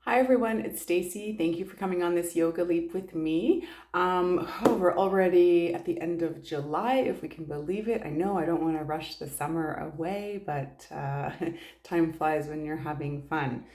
Hi everyone, it's Stacy. Thank you for coming on this yoga leap with me. We're already at the end of July, if we can believe it. I know I don't want to rush the summer away, but time flies when you're having fun.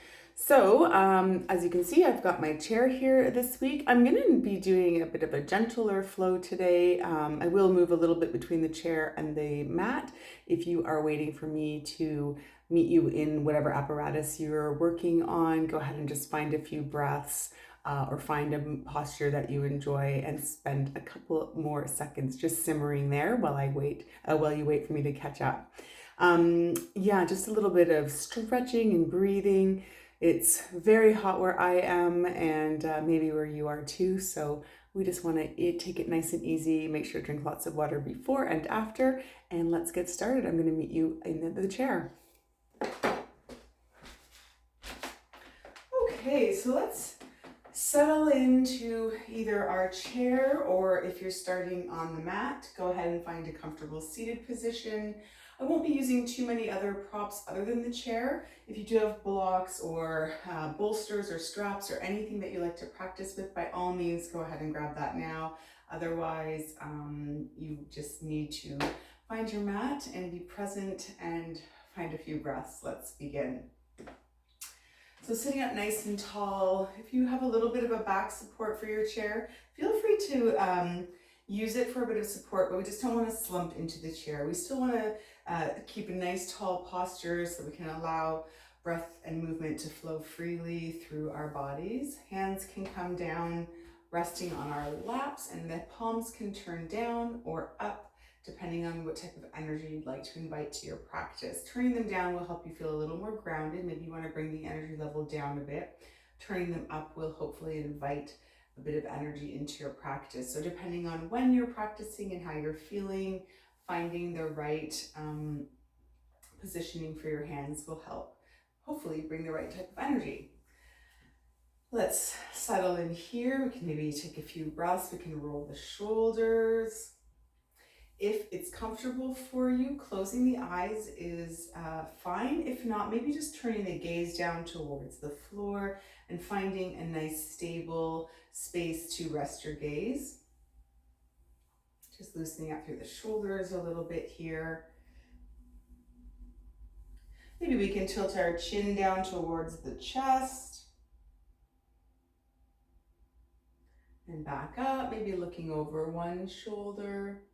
As you can see, I've got my chair here this week. I'm going to be doing a bit of a gentler flow today. I will move a little bit between the chair and the mat if you are waiting for me to meet you in whatever apparatus you're working on. Go ahead and just find a few breaths or find a posture that you enjoy and spend a couple more seconds just simmering there while you wait for me to catch up. Yeah, just a little bit of stretching and breathing. It's very hot where I am and maybe where you are too. So we just want to take it nice and easy. Make sure to drink lots of water before and after. And let's get started. I'm going to meet you in the chair. Okay, so let's settle into either our chair or if you're starting on the mat, go ahead and find a comfortable seated position. I won't be using too many other props other than the chair. If you do have blocks or bolsters or straps or anything that you like to practice with, by all means, go ahead and grab that now. Otherwise, you just need to find your mat and be present and find a few breaths. Let's begin. So sitting up nice and tall, if you have a little bit of a back support for your chair, feel free to use it for a bit of support, but we just don't want to slump into the chair. We still want to keep a nice tall posture so we can allow breath and movement to flow freely through our bodies. Hands can come down, resting on our laps, and the palms can turn down or up depending on what type of energy you'd like to invite to your practice. Turning them down will help you feel a little more grounded. Maybe you want to bring the energy level down a bit. Turning them up will hopefully invite a bit of energy into your practice. So depending on when you're practicing and how you're feeling, finding the right positioning for your hands will help hopefully bring the right type of energy. Let's settle in here. We can maybe take a few breaths. We can roll the shoulders. If it's comfortable for you, closing the eyes is fine. If not, maybe just turning the gaze down towards the floor and finding a nice stable space to rest your gaze. Just loosening up through the shoulders a little bit here. Maybe we can tilt our chin down towards the chest. And back up, maybe looking over one shoulder.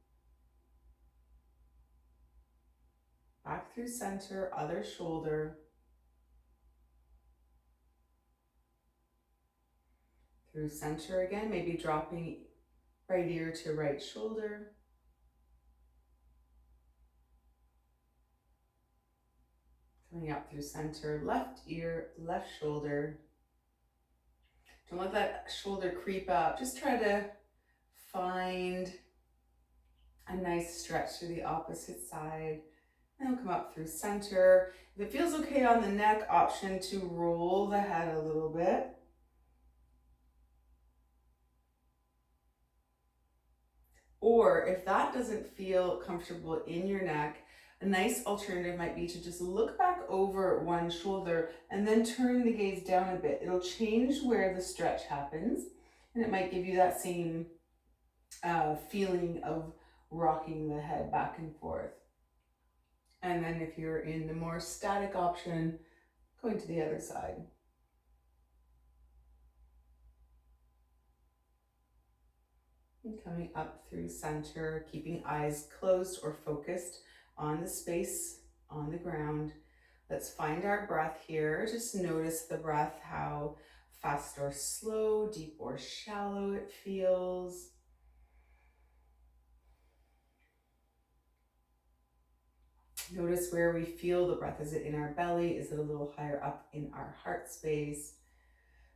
Back through center, other shoulder. Through center again, maybe dropping right ear to right shoulder. Coming up through center, left ear, left shoulder. Don't let that shoulder creep up. Just try to find a nice stretch to the opposite side. And we'll come up through center. If it feels okay on the neck, option to roll the head a little bit. Or if that doesn't feel comfortable in your neck, a nice alternative might be to just look back over one shoulder and then turn the gaze down a bit. It'll change where the stretch happens, and it might give you that same feeling of rocking the head back and forth. And then if you're in the more static option, going to the other side. And coming up through center, keeping eyes closed or focused on the space on the ground. Let's find our breath here. Just notice the breath, how fast or slow, deep or shallow it feels. Notice where we feel the breath. Is it in our belly? Is it a little higher up in our heart space?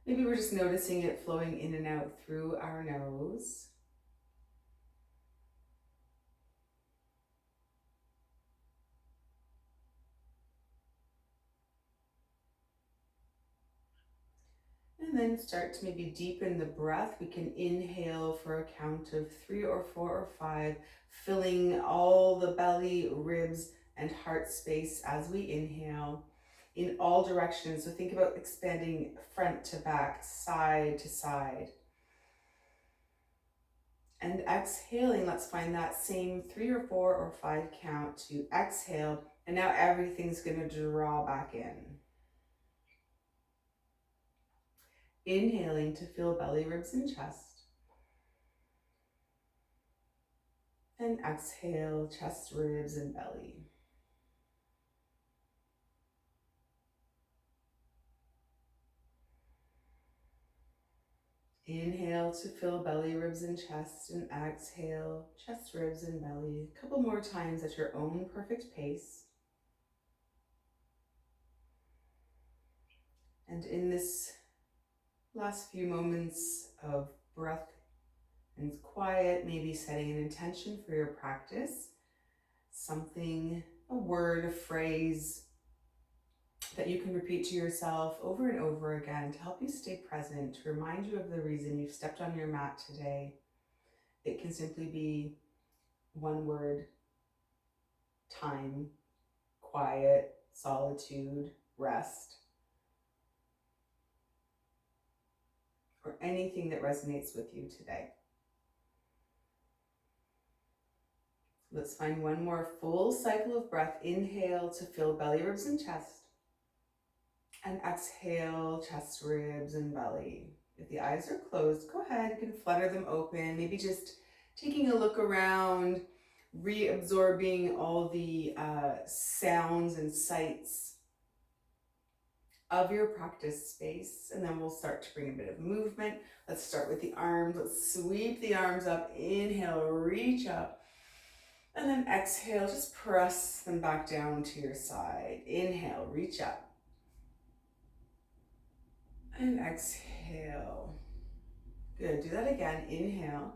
Maybe we're just noticing it flowing in and out through our nose. And then start to maybe deepen the breath. We can inhale for a count of 3 or 4 or 5, filling all the belly, ribs, and heart space as we inhale. in all directions. So think about expanding front to back, side to side. And exhaling, let's find that same 3 or 4 or 5 count to exhale. And now everything's going to draw back in. Inhaling to feel belly, ribs, and chest. And exhale, chest, ribs, and belly. Inhale to fill belly, ribs, and chest, and exhale, chest, ribs, and belly. A couple more times at your own perfect pace. And in this last few moments of breath and quiet, maybe setting an intention for your practice, something, a word, a phrase that you can repeat to yourself over and over again to help you stay present, to remind you of the reason you've stepped on your mat today. It can simply be one word: time, quiet, solitude, rest, or anything that resonates with you today. Let's find one more full cycle of breath. Inhale to fill belly, ribs, and chest. And exhale, chest, ribs, and belly. If the eyes are closed, go ahead, you can flutter them open. Maybe just taking a look around, reabsorbing all the sounds and sights of your practice space. And then we'll start to bring a bit of movement. Let's start with the arms. Let's sweep the arms up. Inhale, reach up. And then exhale, just press them back down to your side. Inhale, reach up. And exhale. Good, do that again. Inhale.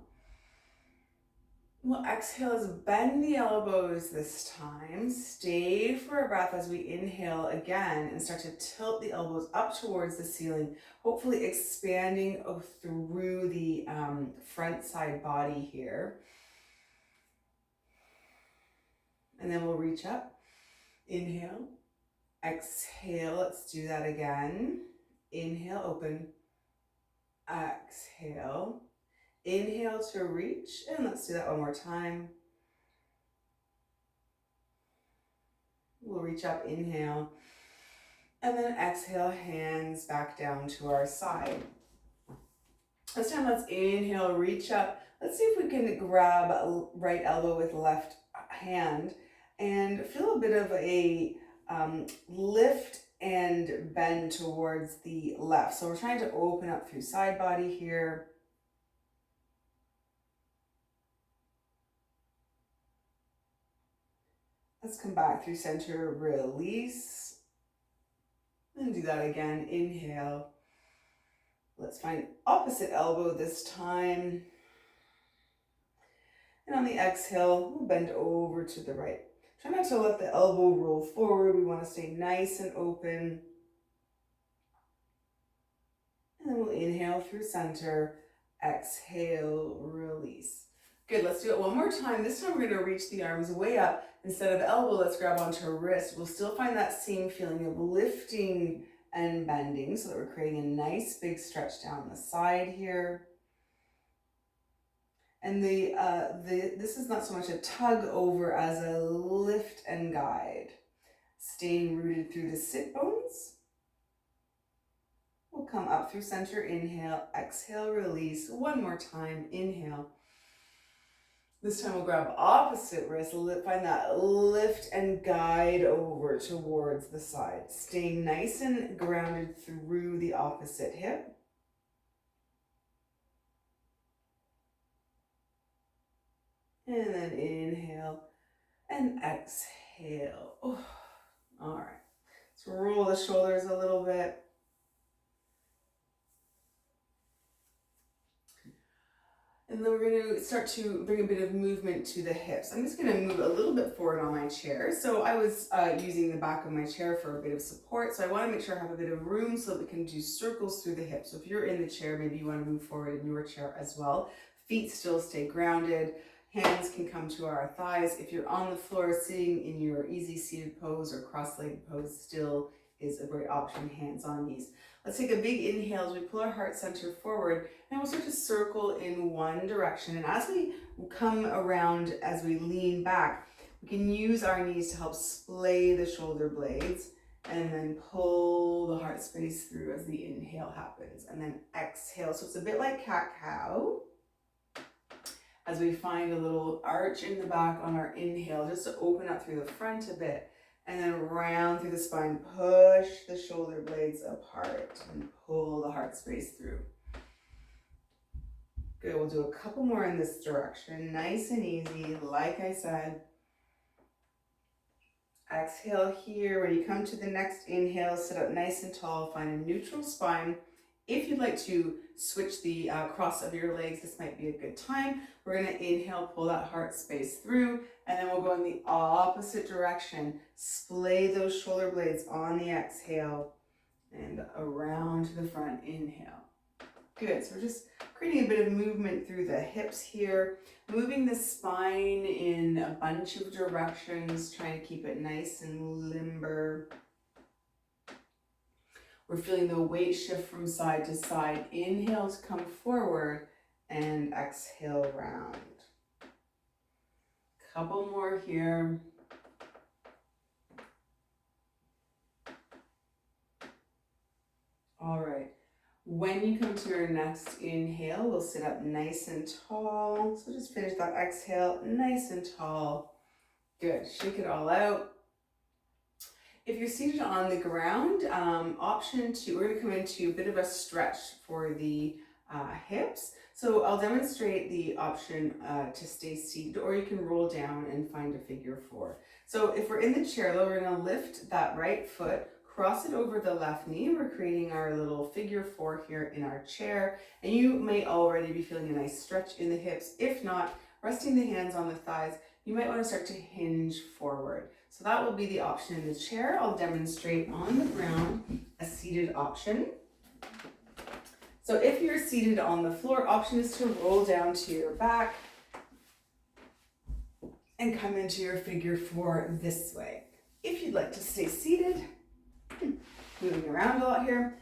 We'll exhale as bend the elbows this time. Stay for a breath as we inhale again and start to tilt the elbows up towards the ceiling, hopefully expanding through the front side body here. And then we'll reach up. Inhale. Exhale. Let's do that again. Inhale, open. Exhale. Inhale to reach, and let's do that one more time. We'll reach up, inhale, and then exhale, hands back down to our side. This time, let's inhale, reach up. Let's see if we can grab right elbow with left hand and feel a bit of a lift and bend towards the left. So we're trying to open up through side body here. Let's come back through center, release, and do that again. Inhale. Let's find opposite elbow this time. And on the exhale, we'll bend over to the right. Try not to let the elbow roll forward. We want to stay nice and open. And then we'll inhale through center, exhale, release. Good, let's do it one more time. This time we're going to reach the arms way up. Instead of elbow, let's grab onto wrist. We'll still find that same feeling of lifting and bending so that we're creating a nice big stretch down the side here. And this is not so much a tug over as a lift and guide. Staying rooted through the sit bones. We'll come up through center, inhale, exhale, release. One more time, inhale. This time we'll grab opposite wrist, find that lift and guide over towards the side. Staying nice and grounded through the opposite hip. And then inhale and exhale. Oh, all right, let's roll the shoulders a little bit. And then we're going to start to bring a bit of movement to the hips. I'm just going to move a little bit forward on my chair. So I was using the back of my chair for a bit of support. So I want to make sure I have a bit of room so that we can do circles through the hips. So if you're in the chair, maybe you want to move forward in your chair as well. Feet still stay grounded. Hands can come to our thighs. If you're on the floor sitting in your easy seated pose or cross-legged pose, still is a great option, hands on knees. Let's take a big inhale as we pull our heart center forward, and we'll start to circle in one direction. And as we come around, as we lean back, we can use our knees to help splay the shoulder blades, and then pull the heart space through as the inhale happens, and then exhale. So it's a bit like cat-cow, as we find a little arch in the back on our inhale, just to open up through the front a bit, and then round through the spine, push the shoulder blades apart and pull the heart space through. Good, we'll do a couple more in this direction, nice and easy, like I said. Exhale here. When you come to the next inhale, sit up nice and tall, find a neutral spine. If you'd like to switch the cross of your legs, this might be a good time. We're going to inhale, pull that heart space through, and then we'll go in the opposite direction. Splay those shoulder blades on the exhale and around to the front, inhale. Good, so we're just creating a bit of movement through the hips here, moving the spine in a bunch of directions, trying to keep it nice and limber. We're feeling the weight shift from side to side. Inhale to come forward and exhale round. Couple more here. All right. When you come to your next inhale, we'll sit up nice and tall. So just finish that exhale nice and tall. Good. Shake it all out. If you're seated on the ground, option two, we're going to come into a bit of a stretch for the hips. So I'll demonstrate the option to stay seated, or you can roll down and find a figure four. So if we're in the chair, though, we're going to lift that right foot, cross it over the left knee. We're creating our little figure four here in our chair, and you may already be feeling a nice stretch in the hips. If not, resting the hands on the thighs, you might want to start to hinge forward. So that will be the option in the chair. I'll demonstrate on the ground a seated option. So if you're seated on the floor, option is to roll down to your back and come into your figure four this way. If you'd like to stay seated, moving around a lot here.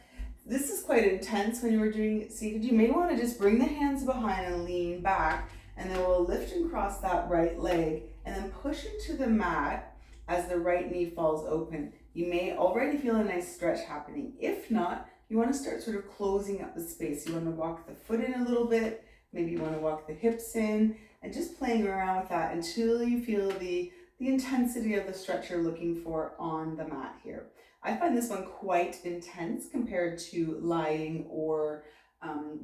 This is quite intense when you were doing it seated. You may want to just bring the hands behind and lean back, and then we'll lift and cross that right leg and then push into the mat as the right knee falls open. You may already feel a nice stretch happening. If not, you want to start sort of closing up the space. You want to walk the foot in a little bit, maybe you want to walk the hips in, and just playing around with that until you feel the intensity of the stretch you're looking for on the mat here. I find this one quite intense compared to lying or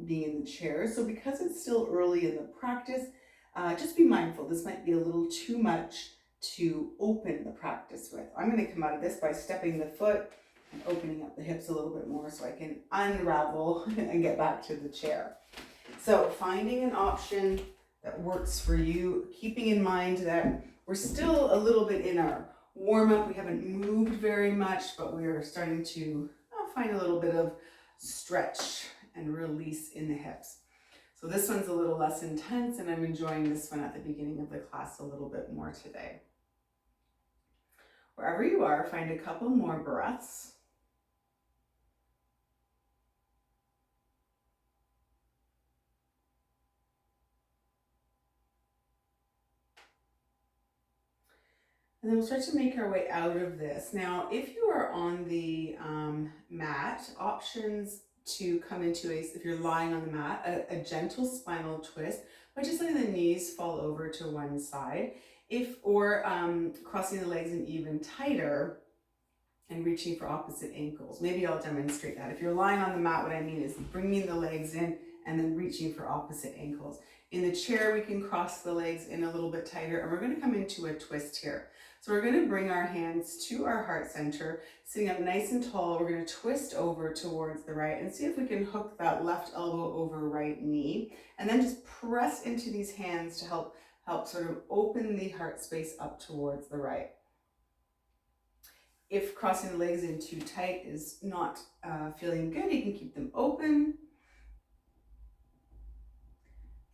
being in the chair. So because it's still early in the practice, just be mindful. This might be a little too much to open the practice with. I'm going to come out of this by stepping the foot and opening up the hips a little bit more so I can unravel and get back to the chair. So finding an option that works for you, keeping in mind that we're still a little bit in our warm up. We haven't moved very much, but we're starting to find a little bit of stretch and release in the hips. So this one's a little less intense, and I'm enjoying this one at the beginning of the class a little bit more today. Wherever you are, find a couple more breaths. And then we'll start to make our way out of this. Now, if you are on the mat, options to come into if you're lying on the mat, a gentle spinal twist by just letting the knees fall over to one side, or crossing the legs in even tighter and reaching for opposite ankles. Maybe I'll demonstrate that. If you're lying on the mat, what I mean is bringing the legs in and then reaching for opposite ankles. In the chair, we can cross the legs in a little bit tighter, and we're going to come into a twist here. So we're going to bring our hands to our heart center, sitting up nice and tall. We're going to twist over towards the right and see if we can hook that left elbow over right knee, and then just press into these hands to help sort of open the heart space up towards the right. If crossing the legs in too tight is not feeling good, you can keep them open.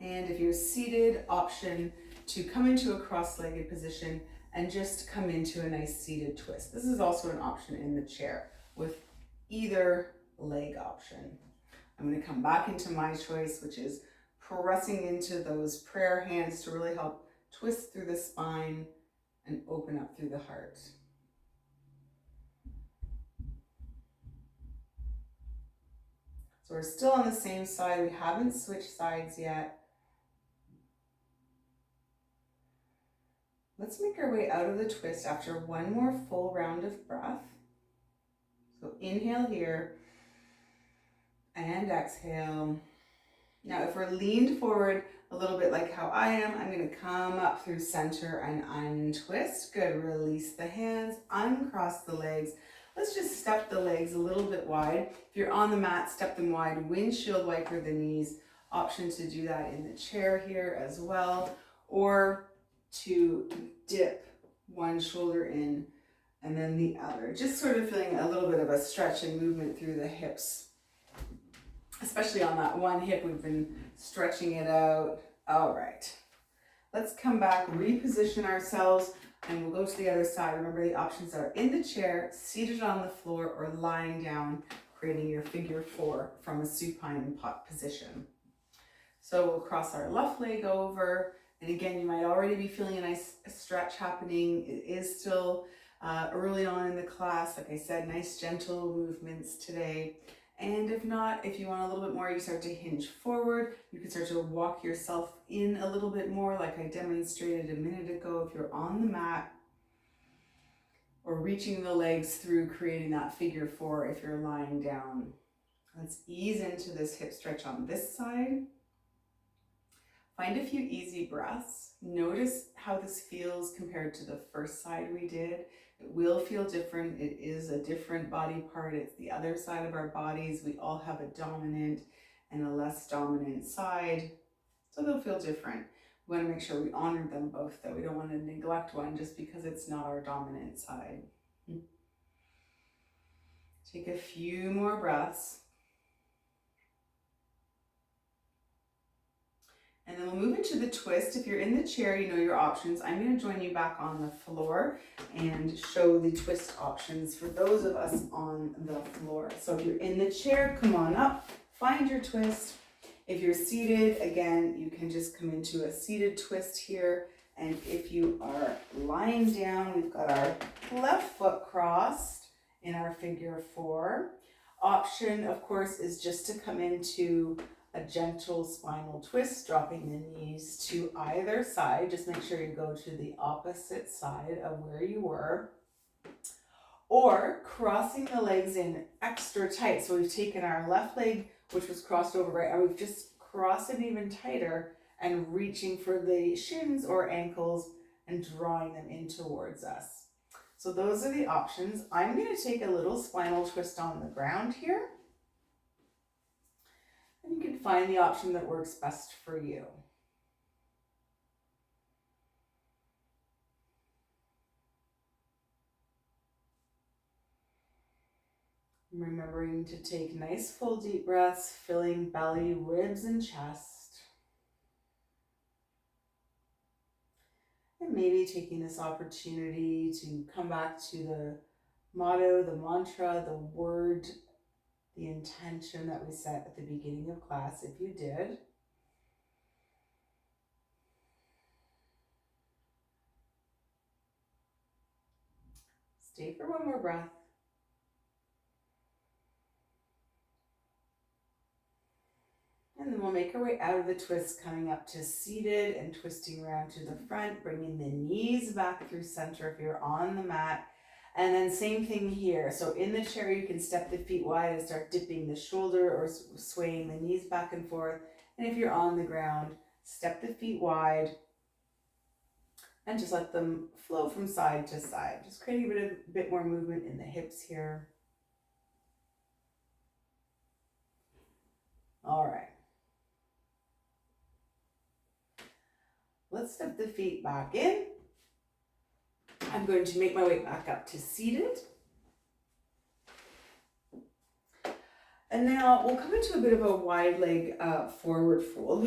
And if you're seated, option to come into a cross-legged position and just come into a nice seated twist. This is also an option in the chair. with either leg option. I'm going to come back into my choice, which is pressing into those prayer hands to really help twist through the spine and open up through the heart. So we're still on the same side. We haven't switched sides yet. Let's make our way out of the twist after one more full round of breath. So inhale here and exhale. Now, if we're leaned forward a little bit like how I am, I'm going to come up through center and untwist. Good. Release the hands, uncross the legs. Let's just step the legs a little bit wide. If you're on the mat, step them wide. Windshield wiper the knees. Option to do that in the chair here as well, or to dip one shoulder in and then the other. Just sort of feeling a little bit of a stretch and movement through the hips. Especially on that one hip, we've been stretching it out. All right, let's come back, reposition ourselves, and we'll go to the other side. Remember, the options are in the chair, seated on the floor, or lying down, creating your figure 4 from a supine position. So we'll cross our left leg over, and again, you might already be feeling a nice stretch happening. It is still early on in the class. Like I said, nice gentle movements today. And if not, if you want a little bit more, you start to hinge forward. You can start to walk yourself in a little bit more like I demonstrated a minute ago if you're on the mat, or reaching the legs through, creating that figure 4 if you're lying down. Let's ease into this hip stretch on this side. Find a few easy breaths. Notice how this feels compared to the first side we did. It will feel different. It is a different body part. It's the other side of our bodies. We all have a dominant and a less dominant side, so they'll feel different. We want to make sure we honor them both, though. We don't want to neglect one just because it's not our dominant side. Take a few more breaths. And then we'll move into the twist. If you're in the chair, you know your options. I'm going to join you back on the floor and show the twist options for those of us on the floor. So if you're in the chair, come on up, find your twist. If you're seated, again, you can just come into a seated twist here. And if you are lying down, we've got our left foot crossed in our figure 4. Option, of course, is just to come into a gentle spinal twist, dropping the knees to either side. Just make sure you go to the opposite side of where you were. Or crossing the legs in extra tight. So we've taken our left leg, which was crossed over, right, and we've just crossed it even tighter and reaching for the shins or ankles and drawing them in towards us. So those are the options. I'm going to take a little spinal twist on the ground here. And you can find the option that works best for you. Remembering to take nice full deep breaths, filling belly, ribs, and chest. And maybe taking this opportunity to come back to the motto, the mantra, the word, the intention that we set at the beginning of class, if you did. Stay for one more breath. And then we'll make our way out of the twist, coming up to seated and twisting around to the front, bringing the knees back through center if you're on the mat. And then same thing here. So in the chair, you can step the feet wide and start dipping the shoulder or swaying the knees back and forth. And if you're on the ground, step the feet wide and just let them flow from side to side. Just creating a bit more movement in the hips here. All right. Let's step the feet back in. I'm going to make my way back up to seated. And now we'll come into a bit of a wide leg forward fold.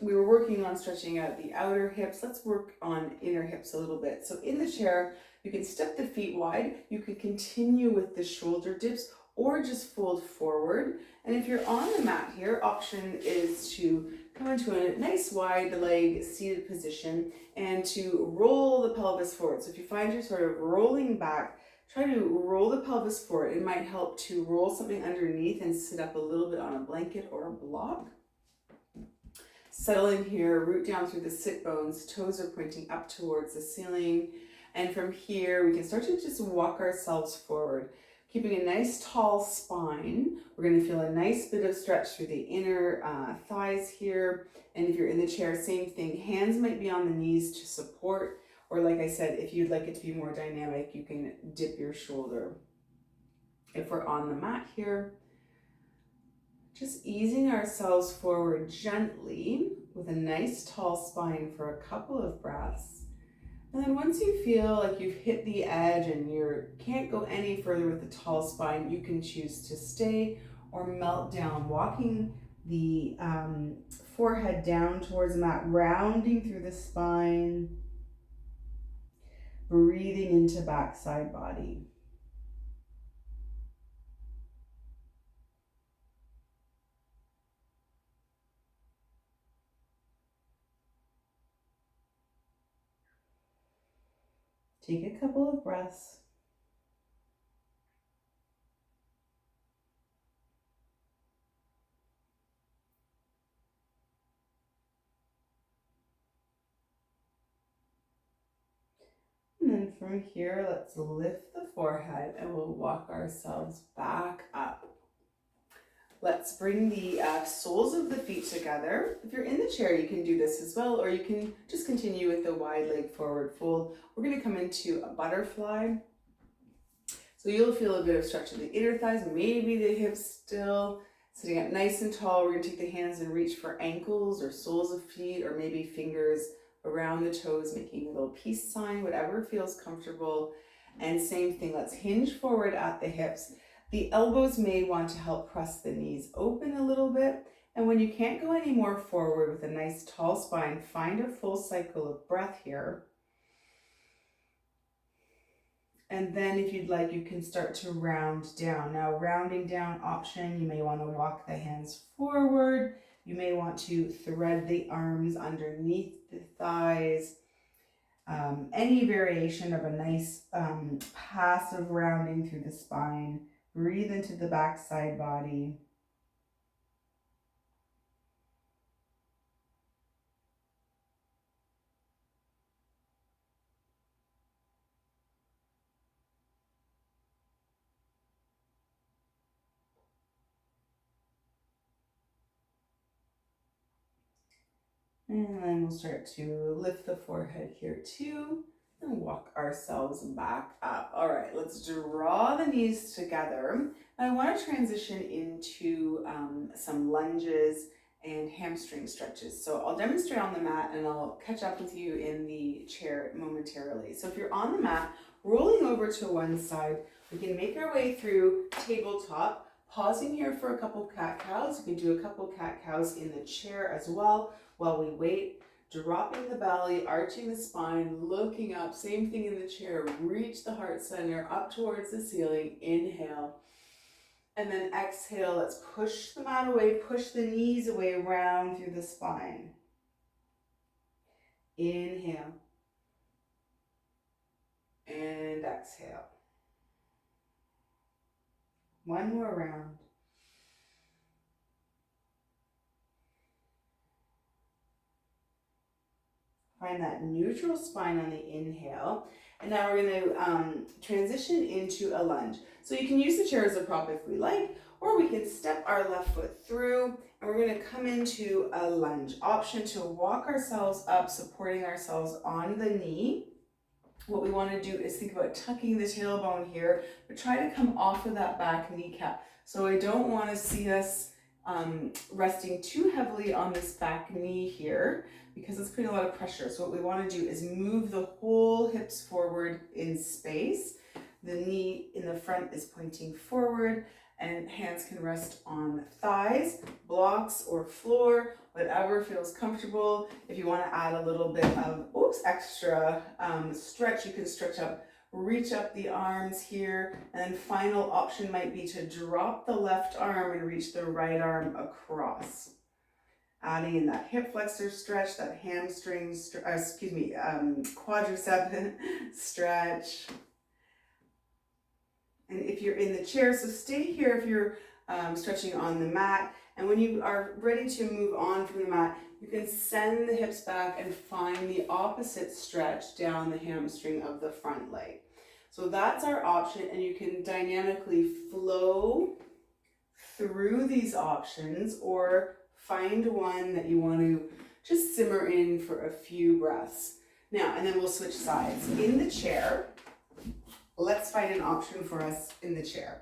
We were working on stretching out the outer hips. Let's work on inner hips a little bit. So in the chair, you can step the feet wide. You can continue with the shoulder dips, or just fold forward. And if you're on the mat here, option is to come into a nice wide leg seated position and to roll the pelvis forward. So if you find you're sort of rolling back, try to roll the pelvis forward. It might help to roll something underneath and sit up a little bit on a blanket or a block. Settle in here, root down through the sit bones, toes are pointing up towards the ceiling. And from here, we can start to just walk ourselves forward, keeping a nice tall spine. We're going to feel a nice bit of stretch through the inner thighs here. And if you're in the chair, same thing. Hands might be on the knees to support, or like I said, if you'd like it to be more dynamic, you can dip your shoulder. If we're on the mat here, just easing ourselves forward gently with a nice tall spine for a couple of breaths. And then once you feel like you've hit the edge and you can't go any further with the tall spine, you can choose to stay or melt down, walking the forehead down towards the mat, rounding through the spine, breathing into backside body. Take a couple of breaths. And then from here, let's lift the forehead and we'll walk ourselves back up. Let's bring the soles of the feet together. If you're in the chair, you can do this as well, or you can just continue with the wide leg forward fold. We're going to come into a butterfly. So you'll feel a bit of stretch in the inner thighs, maybe the hips still. Sitting up nice and tall, we're going to take the hands and reach for ankles or soles of feet, or maybe fingers around the toes, making a little peace sign, whatever feels comfortable. And same thing, let's hinge forward at the hips. The elbows may want to help press the knees open a little bit. And when you can't go any more forward with a nice tall spine, find a full cycle of breath here. And then if you'd like, you can start to round down. Now, rounding down option, you may want to walk the hands forward. You may want to thread the arms underneath the thighs. Any variation of a nice passive rounding through the spine. Breathe into the backside body. And then we'll start to lift the forehead here too. And walk ourselves back up. All right, let's draw the knees together. I want to transition into some lunges and hamstring stretches. So I'll demonstrate on the mat and I'll catch up with you in the chair momentarily. So if you're on the mat, rolling over to one side, we can make our way through tabletop, pausing here for a couple cat-cows. You can do a couple cat-cows in the chair as well while we wait. Dropping the belly, arching the spine, looking up, same thing in the chair, reach the heart center up towards the ceiling, inhale. And then exhale, let's push the mat away, push the knees away, round through the spine. Inhale. And exhale. One more round. Find that neutral spine on the inhale. And now we're going to transition into a lunge. So you can use the chair as a prop if we like, or we can step our left foot through and we're going to come into a lunge. Option to walk ourselves up, supporting ourselves on the knee. What we want to do is think about tucking the tailbone here, but try to come off of that back kneecap. So I don't want to see us resting too heavily on this back knee here because it's putting a lot of pressure. So what we want to do is move the whole hips forward in space. The knee in the front is pointing forward and hands can rest on thighs, blocks, or floor, whatever feels comfortable. If you want to add a little bit of extra stretch, you can stretch up reach up the arms here, and then final option might be to drop the left arm and reach the right arm across. Adding in that hip flexor stretch, that hamstring, quadricep stretch. And if you're in the chair, so stay here if you're stretching on the mat. And when you are ready to move on from the mat, you can send the hips back and find the opposite stretch down the hamstring of the front leg. So that's our option, and you can dynamically flow through these options or find one that you want to just simmer in for a few breaths. Now, and then we'll switch sides. In the chair, let's find an option for us in the chair.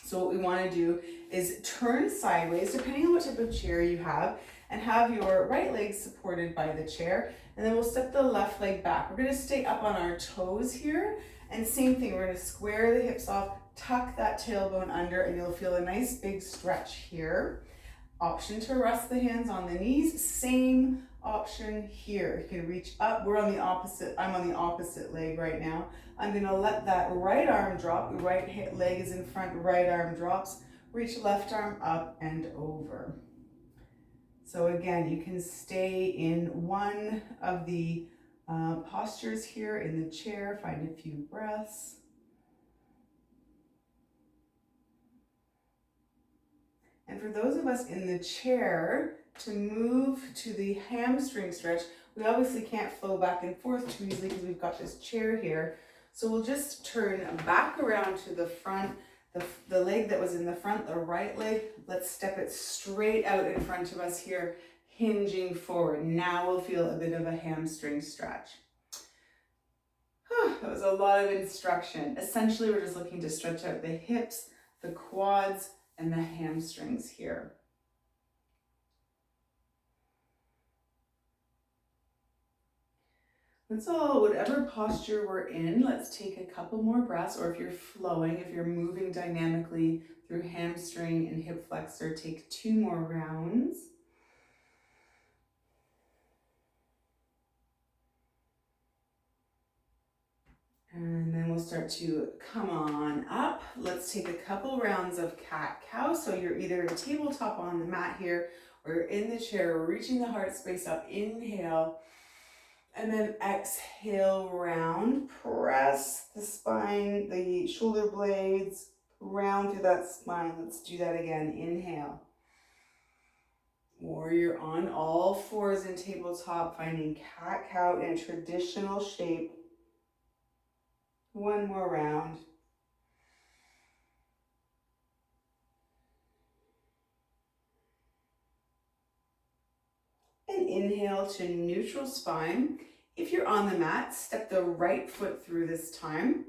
So what we want to do is turn sideways, depending on what type of chair you have, and have your right leg supported by the chair. And then we'll step the left leg back. We're going to stay up on our toes here. And same thing, we're going to square the hips off, tuck that tailbone under, and you'll feel a nice big stretch here. Option to rest the hands on the knees. Same option here. You can reach up. We're on the opposite. I'm on the opposite leg right now. I'm going to let that right arm drop. Right leg is in front, right arm drops. Reach left arm up and over. So again, you can stay in one of the postures here in the chair. Find a few breaths. And for those of us in the chair, to move to the hamstring stretch, we obviously can't flow back and forth too easily because we've got this chair here. So we'll just turn back around to the front, the leg that was in the front, the right leg. Let's step it straight out in front of us here, hinging forward. Now we'll feel a bit of a hamstring stretch. That was a lot of instruction. Essentially, we're just looking to stretch out the hips, the quads, and the hamstrings here. That's all. Whatever posture we're in, let's take a couple more breaths, or if you're flowing, if you're moving dynamically through hamstring and hip flexor, take 2 more rounds. And then we'll start to come on up. Let's take a couple rounds of cat-cow. So you're either tabletop on the mat here, or you're in the chair, reaching the heart space up. Inhale. And then exhale, round. Press the spine, the shoulder blades, round through that spine. Let's do that again. Inhale. Warrior on all fours in tabletop, finding cat-cow in a traditional shape. 1 more round. And inhale to neutral spine. If you're on the mat, step the right foot through this time.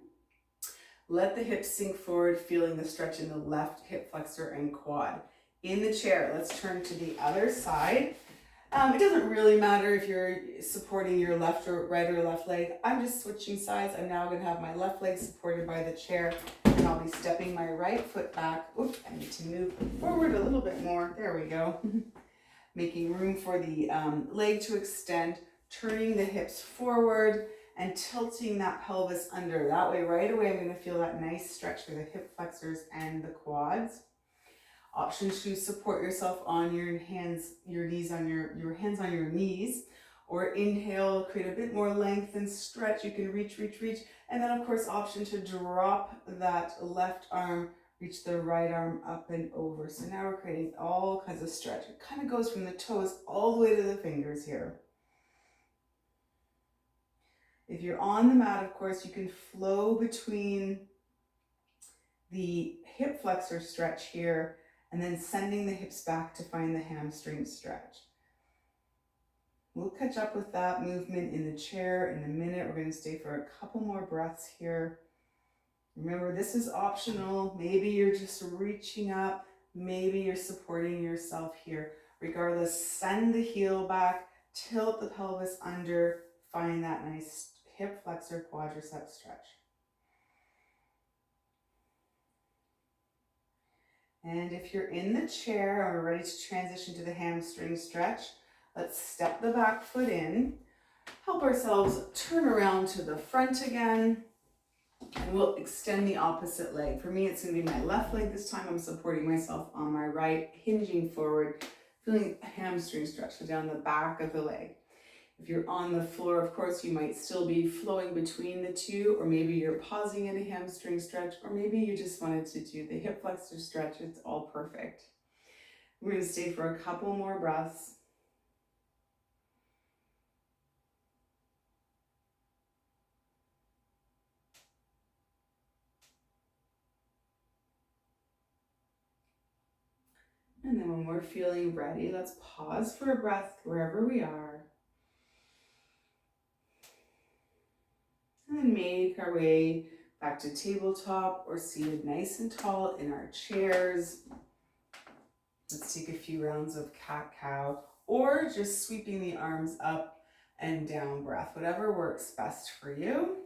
Let the hips sink forward, feeling the stretch in the left hip flexor and quad. In the chair, let's turn to the other side. It doesn't really matter if you're supporting your left or right or left leg. I'm just switching sides. I'm now going to have my left leg supported by the chair, and I'll be stepping my right foot back. Oops, I need to move forward a little bit more. There we go. Making room for the leg to extend, turning the hips forward and tilting that pelvis under. That way, right away, I'm going to feel that nice stretch for the hip flexors and the quads. Option to support yourself on your hands, your knees on your hands on your knees, or inhale, create a bit more length and stretch. You can reach, and then of course, option to drop that left arm, reach the right arm up and over. So now we're creating all kinds of stretch. It kind of goes from the toes all the way to the fingers here. If you're on the mat, of course, you can flow between the hip flexor stretch here and then sending the hips back to find the hamstring stretch. We'll catch up with that movement in the chair in a minute. We're going to stay for a couple more breaths here. Remember, this is optional. Maybe you're just reaching up. Maybe you're supporting yourself here. Regardless, send the heel back, tilt the pelvis under, find that nice hip flexor quadricep stretch. And if you're in the chair and we're ready to transition to the hamstring stretch, let's step the back foot in, help ourselves turn around to the front again, And we'll extend the opposite leg. For me, it's gonna be my left leg this time. I'm supporting myself on my right, hinging forward, feeling a hamstring stretch down the back of the leg. If you're on the floor, of course, you might still be flowing between the two, or maybe you're pausing in a hamstring stretch, or maybe you just wanted to do the hip flexor stretch. It's all perfect. We're gonna stay for a couple more breaths. And then when we're feeling ready, let's pause for a breath wherever we are. And then make our way back to tabletop or seated nice and tall in our chairs. Let's take a few rounds of cat-cow or just sweeping the arms up and down breath, whatever works best for you.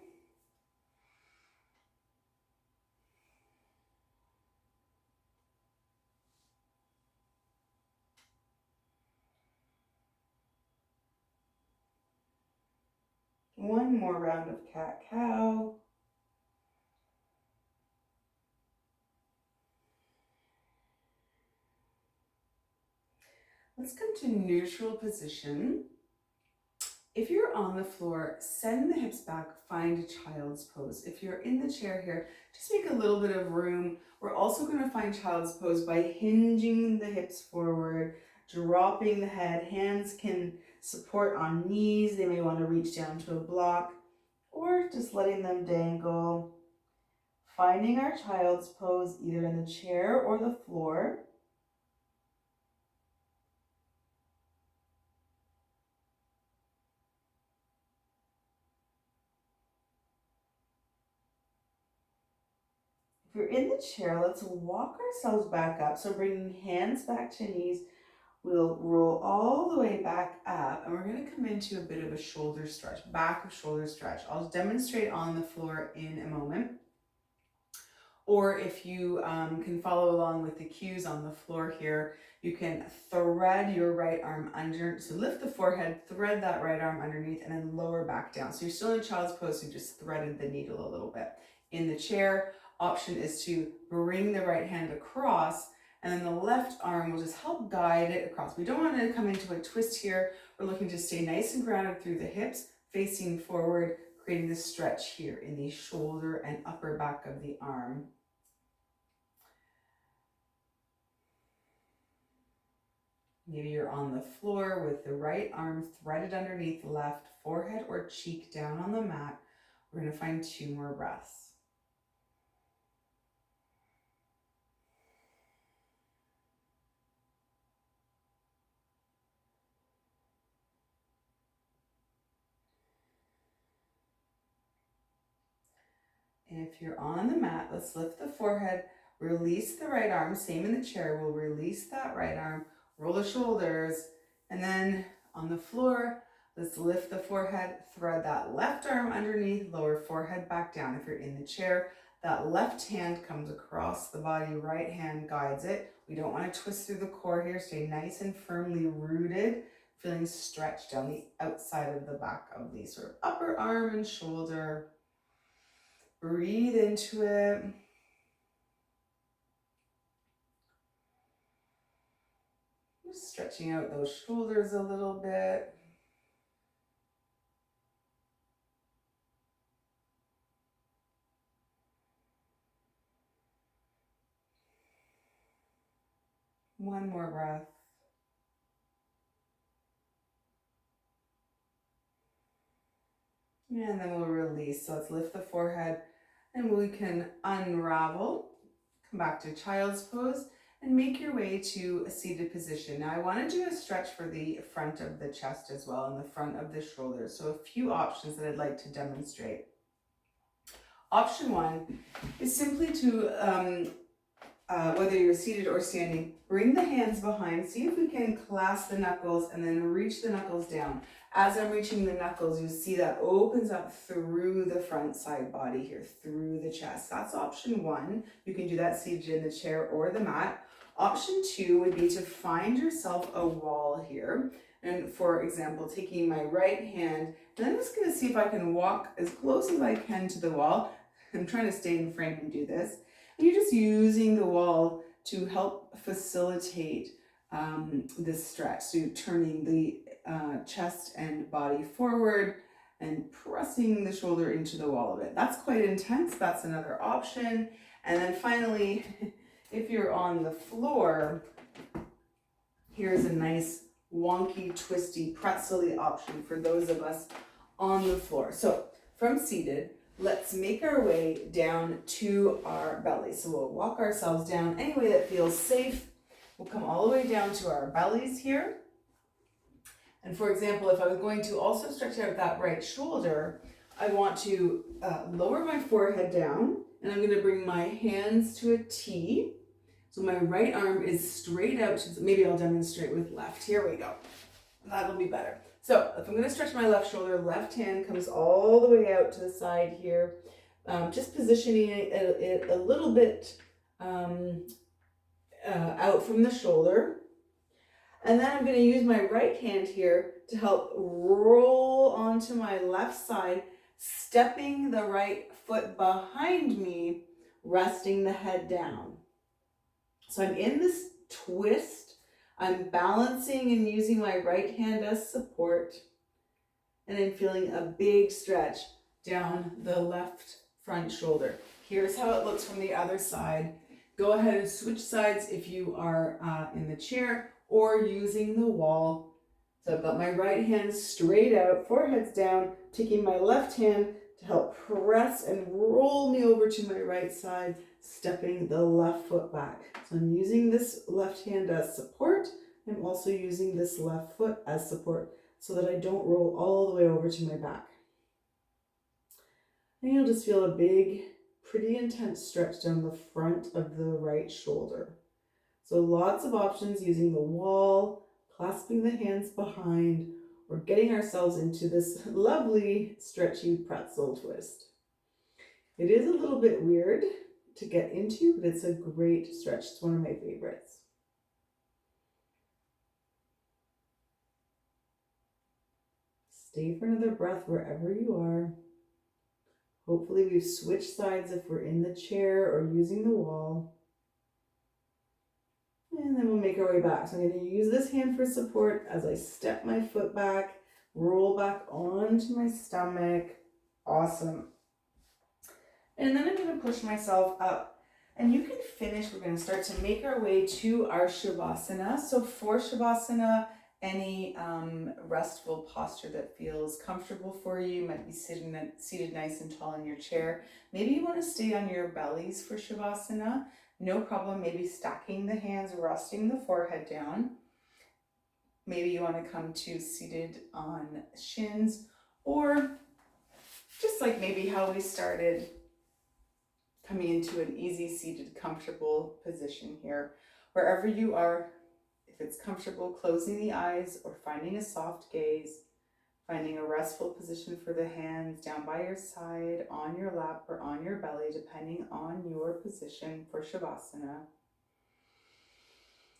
One more round of cat-cow. Let's come to neutral position. If you're on the floor, send the hips back, find a child's pose. If you're in the chair here, just make a little bit of room. We're also going to find child's pose by hinging the hips forward, dropping the head. Hands can support on knees. They may want to reach down to a block or just letting them dangle. Finding our child's pose either in the chair or the floor. If you're in the chair, let's walk ourselves back up. So bringing hands back to knees, we'll roll all the way back up and we're going to come into a bit of a shoulder stretch, back of shoulder stretch. I'll demonstrate on the floor in a moment. Or if you can follow along with the cues on the floor here, you can thread your right arm under, so lift the forehead, thread that right arm underneath and then lower back down. So you're still in child's pose, you just threaded the needle a little bit. In the chair, option is to bring the right hand across and then the left arm will just help guide it across. We don't want to come into a twist here. We're looking to stay nice and grounded through the hips, facing forward, creating this stretch here in the shoulder and upper back of the arm. Maybe you're on the floor with the right arm threaded underneath the left, forehead or cheek down on the mat. We're going to find 2 more breaths. And if you're on the mat, let's lift the forehead, release the right arm, same in the chair, we'll release that right arm, roll the shoulders, and then on the floor, let's lift the forehead, thread that left arm underneath, lower forehead back down. If you're in the chair, that left hand comes across the body, right hand guides it. We don't want to twist through the core here, stay nice and firmly rooted, feeling stretched down the outside of the back of the sort of upper arm and shoulder. Breathe into it. Just stretching out those shoulders a little bit. One more breath. And then we'll release. So let's lift the forehead and we can unravel. Come back to child's pose and make your way to a seated position. Now I want to do a stretch for the front of the chest as well and the front of the shoulders. So a few options that I'd like to demonstrate. Option 1 is simply to, whether you're seated or standing, bring the hands behind. See if we can clasp the knuckles and then reach the knuckles down. As I'm reaching the knuckles, you see that opens up through the front side body here, through the chest. That's option 1. You can do that seated in the chair or the mat. Option 2 would be to find yourself a wall here. And for example, taking my right hand, and I'm just going to see if I can walk as close as I can to the wall. I'm trying to stay in frame and do this. And you're just using the wall to help facilitate this stretch. So you're turning the chest and body forward and pressing the shoulder into the wall of it. That's quite intense. That's another option. And then finally, if you're on the floor, here's a nice wonky, twisty, pretzel-y option for those of us on the floor. So from seated, let's make our way down to our belly. So we'll walk ourselves down any way that feels safe. We'll come all the way down to our bellies here. And for example, if I was going to also stretch out that right shoulder, I want to lower my forehead down, and I'm going to bring my hands to a T. So my right arm is straight out. Maybe I'll demonstrate with left. Here we go. That'll be better. So if I'm going to stretch my left shoulder, left hand comes all the way out to the side here. Just positioning it a little bit out from the shoulder. And then I'm going to use my right hand here to help roll onto my left side, stepping the right foot behind me, resting the head down. So I'm in this twist. I'm balancing and using my right hand as support. And I'm feeling a big stretch down the left front shoulder. Here's how it looks from the other side. Go ahead and switch sides if you are in the chair or using the wall. So I've got my right hand straight out, forehead's down, taking my left hand to help press and roll me over to my right side, stepping the left foot back. So I'm using this left hand as support. I'm also using this left foot as support so that I don't roll all the way over to my back. And you'll just feel a big, pretty intense stretch down the front of the right shoulder. So lots of options using the wall, clasping the hands behind, or getting ourselves into this lovely stretchy pretzel twist. It is a little bit weird to get into, but it's a great stretch. It's one of my favorites. Stay for another breath wherever you are. Hopefully we've switched sides if we're in the chair or using the wall. And then we'll make our way back. So I'm going to use this hand for support as I step my foot back, roll back onto my stomach. Awesome. And then I'm going to push myself up. And you can finish. We're going to start to make our way to our Shavasana. So for Shavasana, any restful posture that feels comfortable for you. Might be seated nice and tall in your chair. Maybe you want to stay on your bellies for Shavasana. No problem. Maybe stacking the hands, resting the forehead down. Maybe you want to come to seated on shins, or just like maybe how we started, coming into an easy seated, comfortable position here. Wherever you are, if it's comfortable, closing the eyes or finding a soft gaze, finding a restful position for the hands down by your side, on your lap, or on your belly, depending on your position for Shavasana.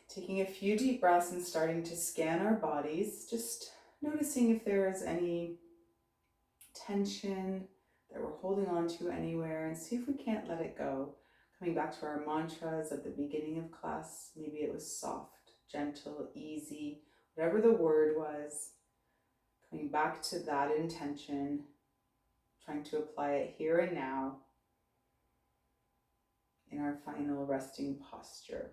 Taking a few deep breaths and starting to scan our bodies, just noticing if there is any tension that we're holding on to anywhere, and see if we can't let it go. Coming back to our mantras at the beginning of class, maybe it was soft, gentle, easy, whatever the word was. Coming back to that intention, trying to apply it here and now in our final resting posture.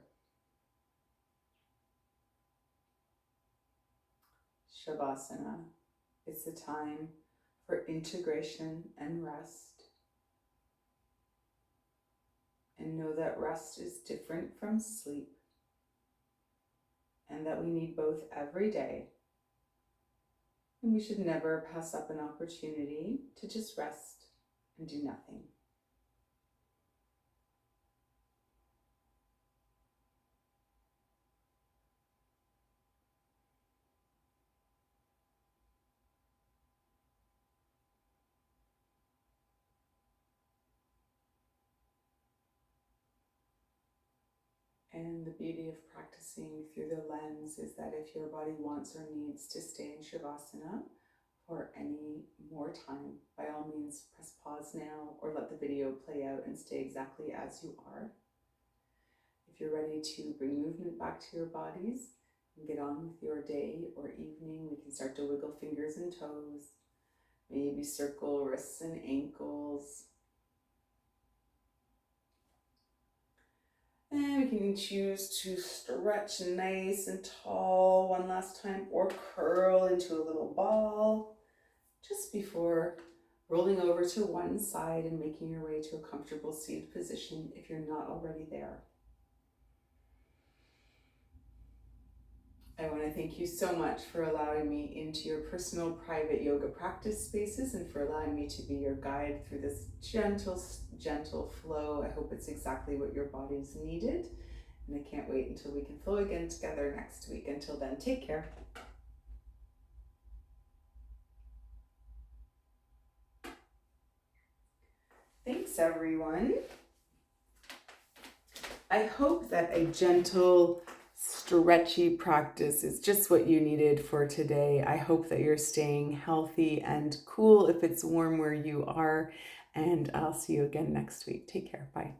Shavasana. It's the time for integration and rest. And know that rest is different from sleep, and that we need both every day. And we should never pass up an opportunity to just rest and do nothing. And the beauty of practicing through the lens is that if your body wants or needs to stay in Shavasana for any more time, by all means, press pause now or let the video play out and stay exactly as you are. If you're ready to bring movement back to your bodies and get on with your day or evening, we can start to wiggle fingers and toes, maybe circle wrists and ankles. And we can choose to stretch nice and tall one last time or curl into a little ball just before rolling over to one side and making your way to a comfortable seated position if you're not already there. I want to thank you so much for allowing me into your personal private yoga practice spaces and for allowing me to be your guide through this gentle flow. I hope it's exactly what your body's needed. And I can't wait until we can flow again together next week. Until then, take care. Thanks, everyone. I hope that a gentle, stretchy practice is just what you needed for today. I hope that you're staying healthy and cool if it's warm where you are, and I'll see you again next week. Take care. Bye.